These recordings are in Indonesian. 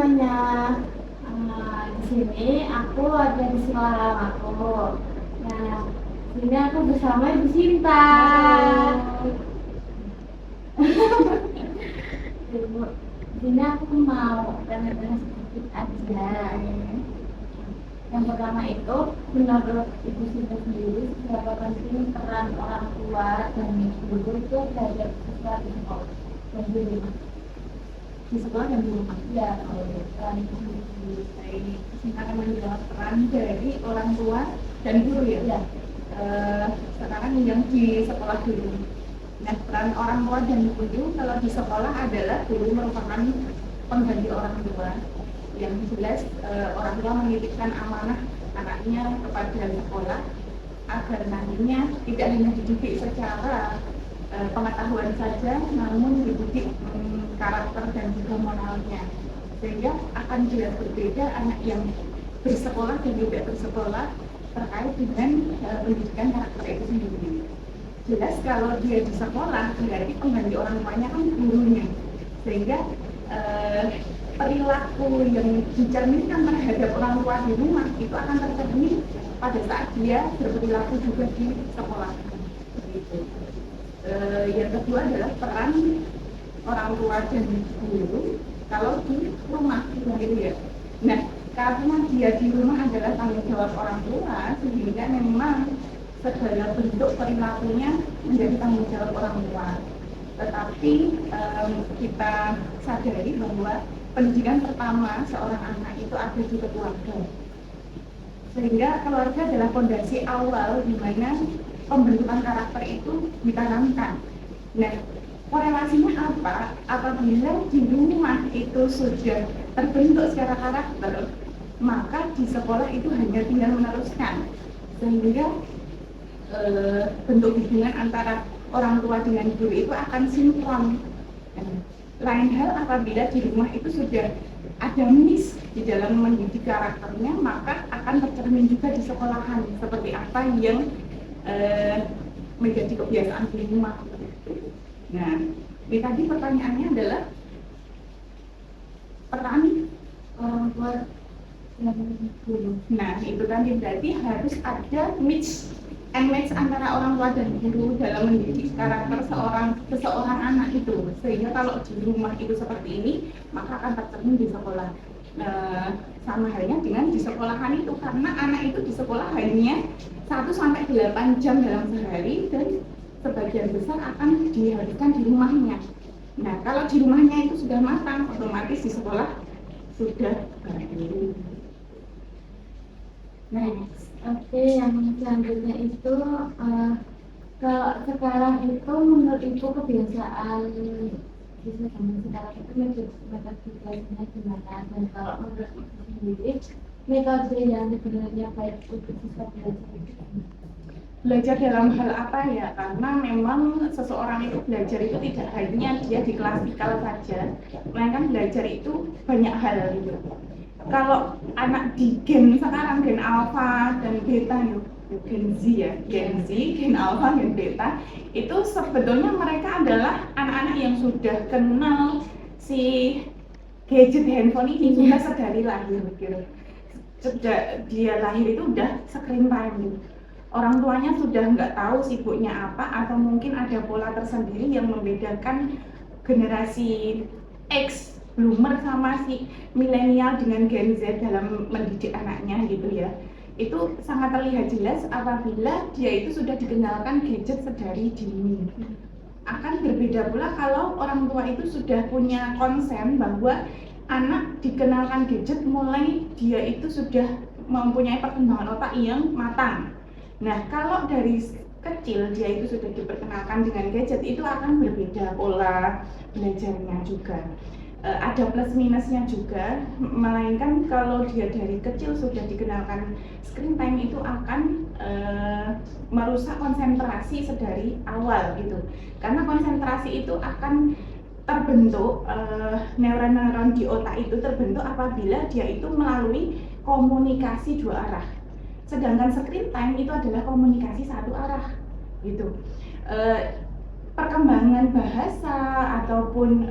nanya, di sini aku ada di sekolah aku. Nah, sini aku bersama Ibu Sinta. Ibu, sini aku mau tanya-tanya sedikit aja. Yang pertama itu, menurut Ibu Sinta sendiri, seberapa penting peran orang tua dan guru itu terhadap siswa di sekolah dan di rumah? Di sekolah dan di rumah? Ya, peran itu sendiri. Ini akan menjawab peran dari orang tua dan guru ya. Ya. Sekarang yang di sekolah dulu. Nah, peran orang tua dan guru kalau di sekolah adalah guru merupakan pengganti orang tua. Yang jelas orang tua menitipkan amanah anaknya kepada sekolah agar nantinya tidak hanya dididik secara pengetahuan saja, namun dididik karakter dan juga moralnya, sehingga akan jelas berbeda anak yang bersekolah dan tidak bersekolah terkait dengan pendidikan karakter itu sendiri. Jelas kalau dia di sekolah berarti pengganti orang tuanya kan gurunya, sehingga perilaku yang dicerminkan terhadap orang tua di rumah itu akan tercermin pada saat dia berperilaku juga di sekolah. Gitu. Yang kedua adalah peran orang tua dan guru kalau di rumah gitu ya. Nah, karena dia di rumah adalah tanggung jawab orang tua, sehingga memang segala bentuk perilakunya menjadi tanggung jawab orang tua. Tetapi kita sadari bahwa pendidikan pertama seorang anak itu ada di keluarga, sehingga keluarga adalah fondasi awal di mana pembentukan karakter itu ditanamkan. Nah, korelasinya apa? Apabila di rumah itu sudah terbentuk secara karakter, maka di sekolah itu hanya tinggal meneruskan, sehingga bentuk hubungan antara orang tua dengan guru itu akan sinkron. Lain hal apabila di rumah itu sudah ada miss di dalam mendidik karakternya, maka akan tercermin juga di sekolahan seperti apa yang menjadi kebiasaan di rumah. Nah, ini tadi pertanyaannya adalah peran orang tua dan guru. Nah, itu tadi berarti harus ada mix and match antara orang tua dan guru dalam mendidik karakter seseorang anak itu, sehingga kalau di rumah itu seperti ini, maka akan tercermin di sekolah. Sama halnya dengan di sekolahan itu, karena anak itu di sekolah hanya 1-8 jam dalam sehari dan sebagian besar akan dihabiskan di rumahnya. Nah, kalau di rumahnya itu sudah matang, otomatis di sekolah sudah bagus. Oke, yang selanjutnya itu kalau sekarang itu menurut Ibu kebiasaan siswa zaman sekarang itu metode belajarnya gimana? Dan kalau menurut Ibu sendiri metode yang sebenarnya baik untuk siswa belajar itu belajar dalam hal apa ya? Karena memang seseorang itu belajar itu tidak hanya dia di klasikal saja, melainkan belajar itu banyak hal gitu. Kalau anak di gen sekarang, gen alpha dan beta gen Z ya, gen Z, gen alpha, gen beta, itu sebetulnya mereka adalah anak-anak yang sudah kenal si gadget handphone ini sudah sedari lahir gitu. Sejak dia lahir itu udah screen time gitu. Orang tuanya sudah nggak tahu sibuknya apa, atau mungkin ada pola tersendiri yang membedakan generasi X bloomer sama si milenial dengan Gen Z dalam mendidik anaknya gitu ya. Itu sangat terlihat jelas apabila dia itu sudah dikenalkan gadget sedari dini. Akan berbeda pula kalau orang tua itu sudah punya konsen bahwa anak dikenalkan gadget mulai dia itu sudah mempunyai perkembangan otak yang matang. Nah, kalau dari kecil dia itu sudah diperkenalkan dengan gadget, itu akan berbeda pola belajarnya juga. Ada plus minusnya juga, melainkan kalau dia dari kecil sudah dikenalkan screen time itu akan merusak konsentrasi sedari awal gitu. Karena konsentrasi itu akan terbentuk, neuron-neuron di otak itu terbentuk apabila dia itu melalui komunikasi dua arah. Sedangkan screen time itu adalah komunikasi satu arah gitu. perkembangan bahasa ataupun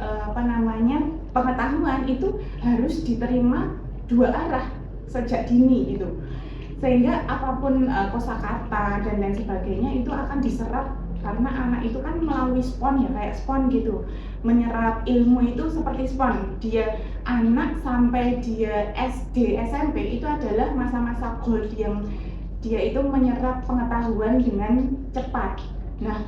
pengetahuan itu harus diterima dua arah sejak dini gitu, sehingga apapun kosakata dan lain sebagainya itu akan diserap, karena anak itu kan melalui spon ya, kayak spon gitu, menyerap ilmu itu seperti spon. Dia anak sampai dia SD SMP itu adalah masa-masa gold yang dia itu menyerap pengetahuan dengan cepat. Nah,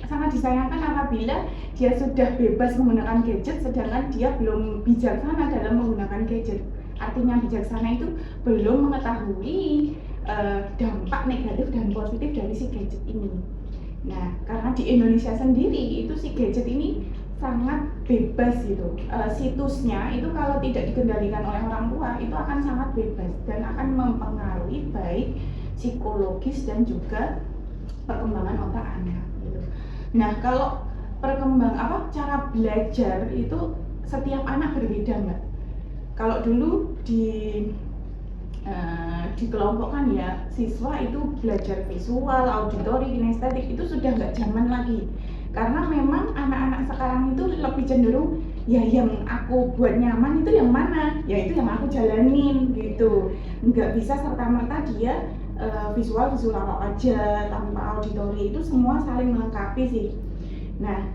sangat disayangkan apabila dia sudah bebas menggunakan gadget sedangkan dia belum bijaksana dalam menggunakan gadget. Artinya bijaksana itu belum mengetahui dampak negatif dan positif dari si gadget ini. Nah, karena di Indonesia sendiri itu si gadget ini sangat bebas gitu. Situsnya itu kalau tidak dikendalikan oleh orang tua itu akan sangat bebas dan akan mempengaruhi baik psikologis dan juga perkembangan otak anak gitu. Nah, kalau cara belajar itu setiap anak berbeda Mbak. Kalau dulu dikelompokkan ya, siswa itu belajar visual, auditori, kinestetik itu sudah nggak zaman lagi. Karena memang anak-anak sekarang itu lebih cenderung ya yang aku buat nyaman itu yang mana, ya itu yang aku jalanin gitu. Nggak bisa serta-merta dia visual aja tanpa auditori, itu semua saling melengkapi sih. Nah,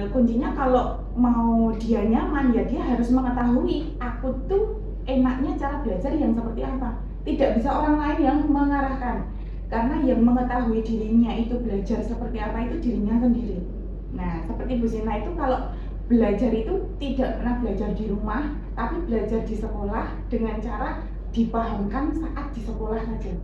kuncinya kalau mau dia nyaman ya dia harus mengetahui aku tuh enaknya cara belajar yang seperti apa. Tidak bisa orang lain yang mengarahkan, karena yang mengetahui dirinya itu belajar seperti apa itu dirinya sendiri. Nah, seperti Bu Sina itu kalau belajar itu tidak pernah belajar di rumah, tapi belajar di sekolah dengan cara dipahamkan saat di sekolah saja.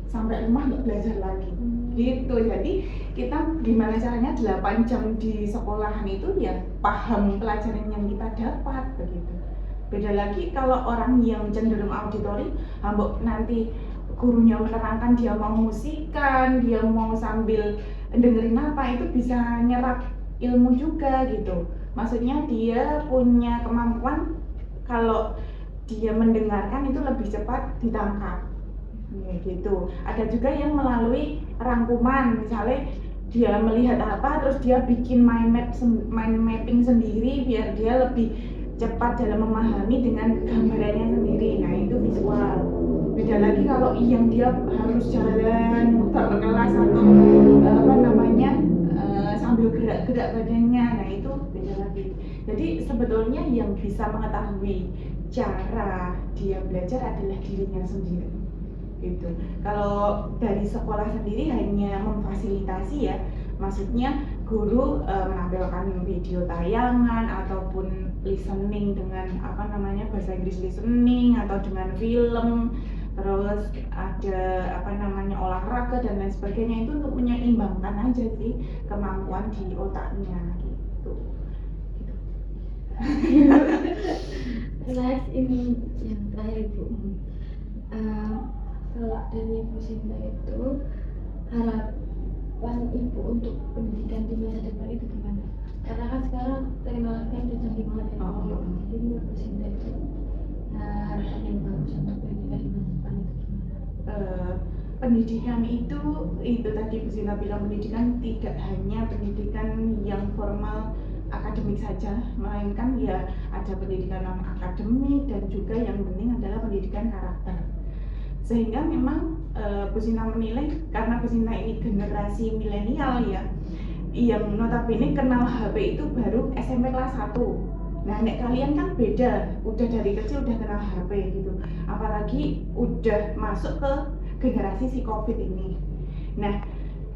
Sampai rumah nggak belajar lagi gitu. Jadi kita gimana caranya 8 jam di sekolahan itu ya paham pelajaran yang kita dapat begitu. Beda lagi kalau orang yang cenderung auditori, nanti gurunya menerangkan, dia mau musikan, dia mau sambil dengerin apa, itu bisa nyerap ilmu juga gitu. Maksudnya dia punya kemampuan kalau dia mendengarkan itu lebih cepat ditangkap. Ya, gitu. Ada juga yang melalui rangkuman, misalnya dia melihat apa terus dia bikin mind mapping sendiri biar dia lebih cepat dalam memahami dengan gambarannya sendiri. Nah, itu visual. Beda lagi kalau yang dia harus jalan muter kelas atau sambil gerak-gerak badannya. Nah, itu beda lagi. Jadi sebetulnya yang bisa mengetahui cara dia belajar adalah dirinya sendiri. Gitu. Kalau dari sekolah sendiri hanya memfasilitasi ya, maksudnya guru menampilkan video tayangan ataupun listening dengan bahasa Inggris listening atau dengan film, terus ada olahraga dan lain sebagainya, itu untuk menyeimbangkan aja sih kemampuan di otaknya gitu. Terus ini yang terakhir Bu. Kalau dari Ibu Sinta itu harapan Ibu untuk pendidikan di masa depan itu gimana? Karena kan sekarang teknologi kan sudah canggih banget ya. Jadi Ibu Sinta itu harapan yang bagus untuk pendidikan di masa depan itu gimana? Pendidikan itu tadi Bu Sinta bilang, pendidikan tidak hanya pendidikan yang formal akademik saja, melainkan ya ada pendidikan non akademik dan juga yang penting adalah pendidikan karakter. Sehingga memang Bu Sinta menilai, karena Bu Sinta ini generasi milenial ya, yang notabene kenal HP itu baru SMP kelas 1. Nah, nek kalian kan beda, udah dari kecil udah kenal HP gitu. Apalagi udah masuk ke generasi si Covid ini. Nah,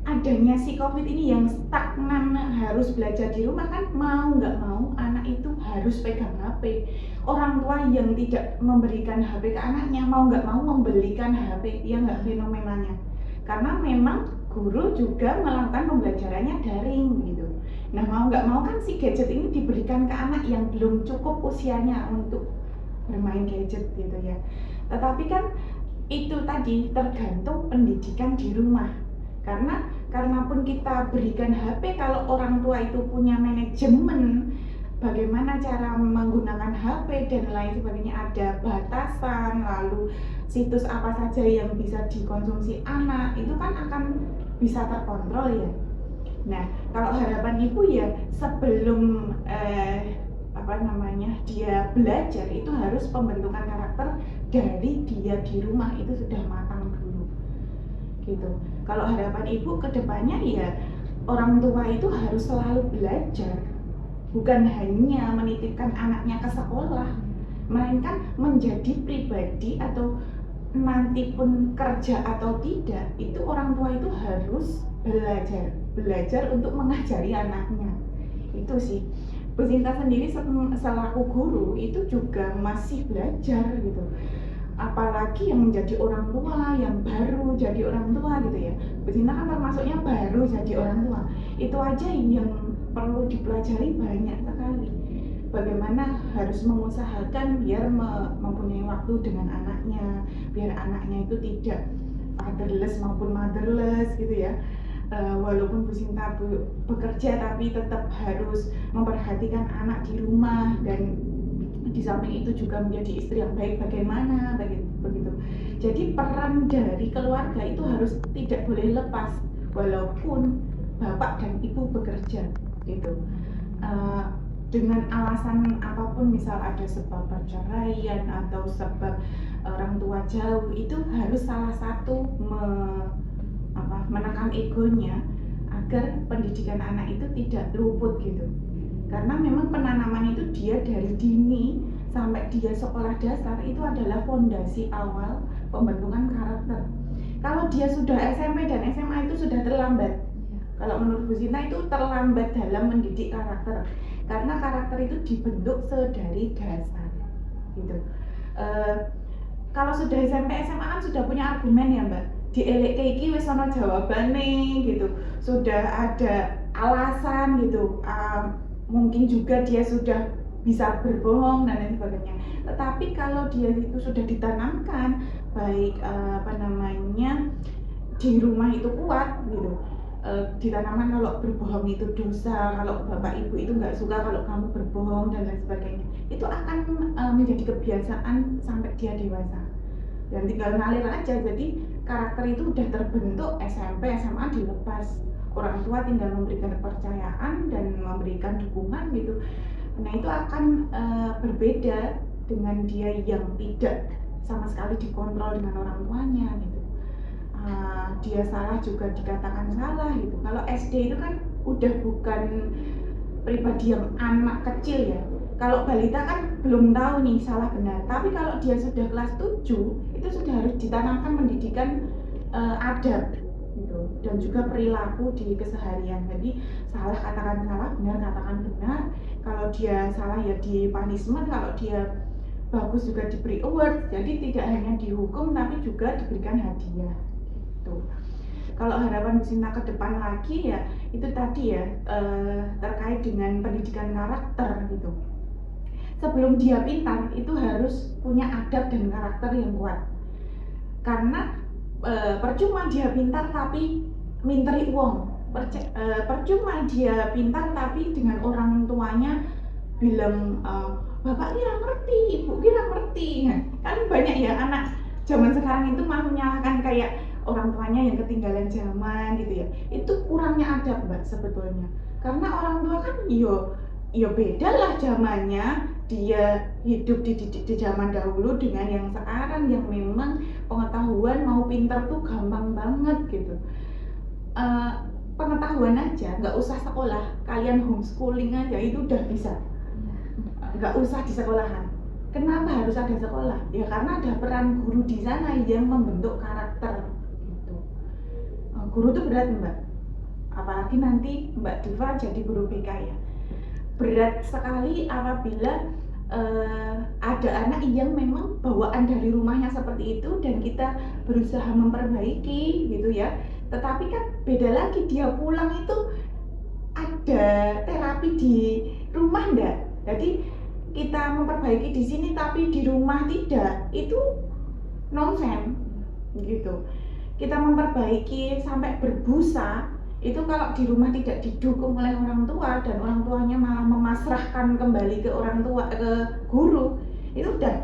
adanya si Covid ini yang stagnan harus belajar di rumah, kan mau nggak mau anak itu harus pegang HP. Orang tua yang tidak memberikan HP ke anaknya mau nggak mau membelikan HP, ya nggak fenomenanya. Karena memang guru juga melakukan pembelajarannya daring gitu. Nah, mau nggak mau kan si gadget ini diberikan ke anak yang belum cukup usianya untuk bermain gadget gitu ya. Tetapi kan itu tadi tergantung pendidikan di rumah. Karena pun kita berikan HP, kalau orang tua itu punya manajemen bagaimana cara menggunakan HP dan lain sebagainya, ada batasan, lalu situs apa saja yang bisa dikonsumsi anak, itu kan akan bisa terkontrol ya. Nah, kalau harapan ibu ya sebelum dia belajar itu harus pembentukan karakter dari dia di rumah itu sudah matang dulu, gitu. Kalau harapan ibu kedepannya ya orang tua itu harus selalu belajar, bukan hanya menitipkan anaknya ke sekolah, melainkan menjadi pribadi atau nanti pun kerja atau tidak, itu orang tua itu harus belajar untuk mengajari anaknya. Itu sih. Bu Sinta sendiri selaku guru itu juga masih belajar gitu. Apalagi yang menjadi orang tua, yang baru jadi orang tua gitu ya. Bu Sinta kan termasuknya baru jadi orang tua. Itu aja yang perlu dipelajari banyak sekali. Bagaimana harus mengusahakan biar mempunyai waktu dengan anaknya, biar anaknya itu tidak fatherless maupun motherless gitu ya. Walaupun Bu Sinta bekerja tapi tetap harus memperhatikan anak di rumah, dan di samping itu juga menjadi istri yang baik bagaimana begitu. Jadi peran dari keluarga itu harus tidak boleh lepas walaupun bapak dan ibu bekerja gitu. Dengan alasan apapun, misal ada sebab perceraian atau sebab orang tua jauh, itu harus salah satu menekan egonya agar pendidikan anak itu tidak luput gitu. Karena memang penanaman itu dia dari dini sampai dia sekolah dasar itu adalah fondasi awal pembentukan karakter. Kalau dia sudah SMP dan SMA itu sudah terlambat. Kalau menurut Bu Sinta itu terlambat dalam mendidik karakter, karena karakter itu dibentuk sedari dasar gitu. Kalau sudah SMP SMA kan sudah punya argumen ya Mbak, dielek iki wis ana jawabane gitu, sudah ada alasan gitu. Mungkin juga dia sudah bisa berbohong dan lain sebagainya. Tetapi kalau dia itu sudah ditanamkan baik di rumah itu kuat gitu, ditanamkan kalau berbohong itu dosa, kalau bapak ibu itu nggak suka kalau kamu berbohong dan lain sebagainya, itu akan menjadi kebiasaan sampai dia dewasa dan tinggal ngalir aja. Jadi karakter itu udah terbentuk SMP SMA dilepas, orang tua tinggal memberikan kepercayaan dan memberikan dukungan gitu. Nah itu akan berbeda dengan dia yang tidak sama sekali dikontrol dengan orang tuanya gitu. Dia salah juga dikatakan salah gitu. Kalau SD itu kan udah bukan pribadi yang anak kecil ya. Kalau balita kan belum tahu nih salah benar. Tapi kalau dia sudah kelas 7 itu sudah harus ditanamkan pendidikan adab gitu, dan juga perilaku di keseharian. Jadi salah katakan salah, benar katakan benar. Kalau dia salah ya di punishment, kalau dia bagus juga diberi award. Jadi tidak hanya dihukum tapi juga diberikan hadiah. Kalau harapan Bu Sinta ke depan lagi ya itu tadi ya, terkait dengan pendidikan karakter gitu. Sebelum dia pintar itu harus punya adab dan karakter yang kuat. Karena percuma dia pintar tapi minteri uang, percuma dia pintar tapi dengan orang tuanya bilang bapak kira ngerti, ibu kira ngerti. Kan banyak ya anak zaman sekarang itu mau menyalahkan kayak orang tuanya yang ketinggalan zaman gitu ya. Itu kurangnya adab Mbak sebetulnya. Karena orang tua kan yo beda lah zamannya, dia hidup di zaman dahulu dengan yang sekarang yang memang pengetahuan mau pintar tuh gampang banget gitu. Pengetahuan aja, nggak usah sekolah, kalian homeschooling aja itu udah bisa, nggak usah di sekolahan. Kenapa harus ada sekolah? Ya karena ada peran guru di sana yang membentuk karakter gitu. Guru tuh berat Mbak, apalagi nanti Mbak Diva jadi guru BK ya. Berat sekali apabila ada anak yang memang bawaan dari rumahnya seperti itu dan kita berusaha memperbaiki gitu ya. Tetapi kan beda lagi, dia pulang itu ada terapi di rumah enggak. Jadi kita memperbaiki di sini tapi di rumah tidak, itu nonsen gitu. Kita memperbaiki sampai berbusa itu kalau di rumah tidak didukung oleh orang tua dan orang tuanya malah memasrahkan kembali ke orang tua, ke guru, itu udah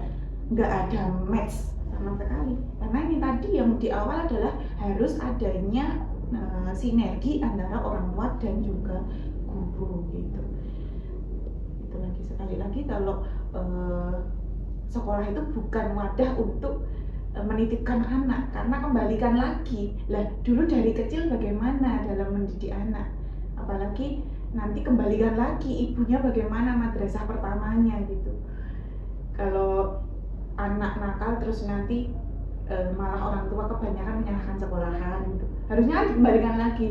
nggak ada match sama sekali. Karena ini tadi yang di awal adalah harus adanya sinergi antara orang tua dan juga guru gitu. Itu lagi sekali lagi kalau sekolah itu bukan wadah untuk menitipkan anak, karena kembalikan lagi lah dulu dari kecil bagaimana dalam mendidik anak, apalagi nanti kembalikan lagi ibunya bagaimana madrasah pertamanya gitu. Kalau anak nakal terus nanti malah orang tua kebanyakan menyalahkan sekolahan gitu, harusnya kan dikembalikan lagi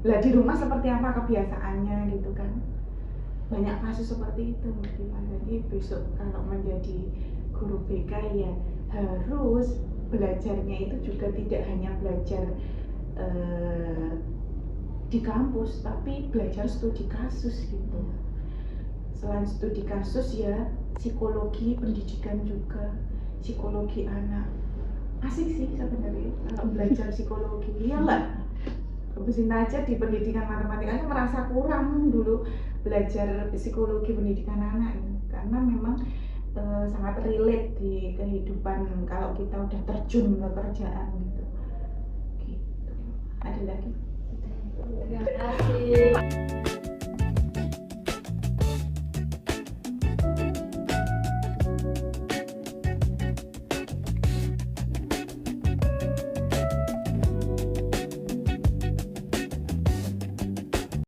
lah di rumah seperti apa kebiasaannya gitu kan. Banyak kasus seperti itu Mbak Diva. Jadi besok kalau menjadi guru BK ya harus belajarnya itu juga tidak hanya belajar di kampus, tapi belajar studi kasus gitu. Selain studi kasus ya psikologi pendidikan juga, psikologi anak. Asik sih sebenarnya kalau belajar psikologi, iya nggak? Kebesinta aja di pendidikan matematika itu merasa kurang dulu belajar psikologi pendidikan anak ya. Karena memang sangat relate di kehidupan kalau kita udah terjun ke kerjaan gitu. Gitu. Ada lagi? Terima kasih.